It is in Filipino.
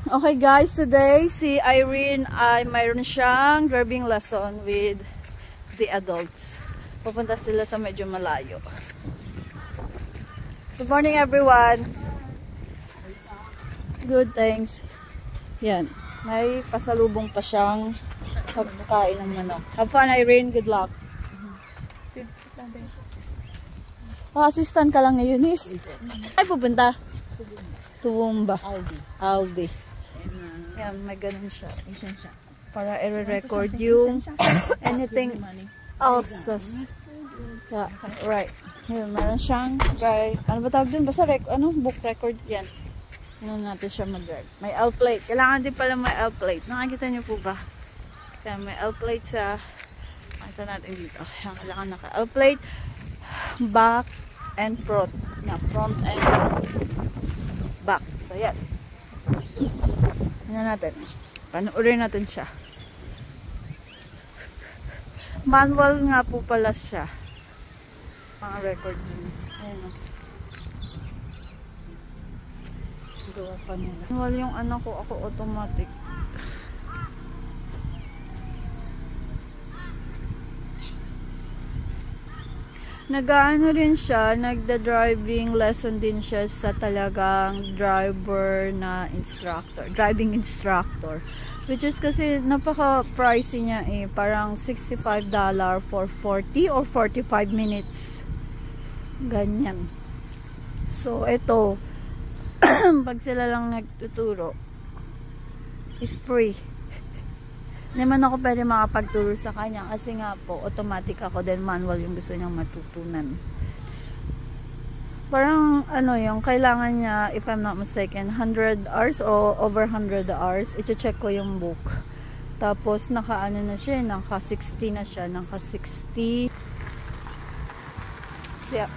Okay guys, today si Irene ay mayroon siyang driving lesson with the adults. Pupunta sila sa medyo malayo. Good morning everyone. Good, thanks. Yan, may pasalubong pa siyang pagkain ng manok. Have fun Irene, good luck. Assistant ka lang ngayon, Is. Ay, pupunta. Toowoomba. Aldi. Yan, may ganun siya. Para i-record yung anything else. Yeah, right. Yan, meron siyang ano ba tawag dun? Basta book record yan. Ano natin siya mag-drive. May L-plate. Kailangan din pala may L-plate. Nakikita niyo po ba? Kaya may L-plate sa ito natin dito. Yan, kailangan naka L-plate. Back and front. Yeah, front and back. So, yan. Tingnan natin. Panoorin natin siya. Manual nga po pala siya. Mga record din. Ayan o. Gawa pa nila. Manual yung anak ko. Ako automatic. Nag-ano rin siya, nagda-driving lesson din siya sa talagang driver na instructor, driving instructor. Which is kasi napaka-pricey niya eh, parang $65 for 40 or 45 minutes. Ganyan. So, ito, pag sila lang nagtuturo, is free. Hindi man ako pwede makapagturo sa kanya kasi nga po, automatic ako then manual yung gusto niyang matutunan. Parang yung kailangan niya, if I'm not mistaken, 100 hours o over 100 hours. I-check ko yung book. Tapos naka-ano na siya, naka 60 na siya, naka 60. So, yeah.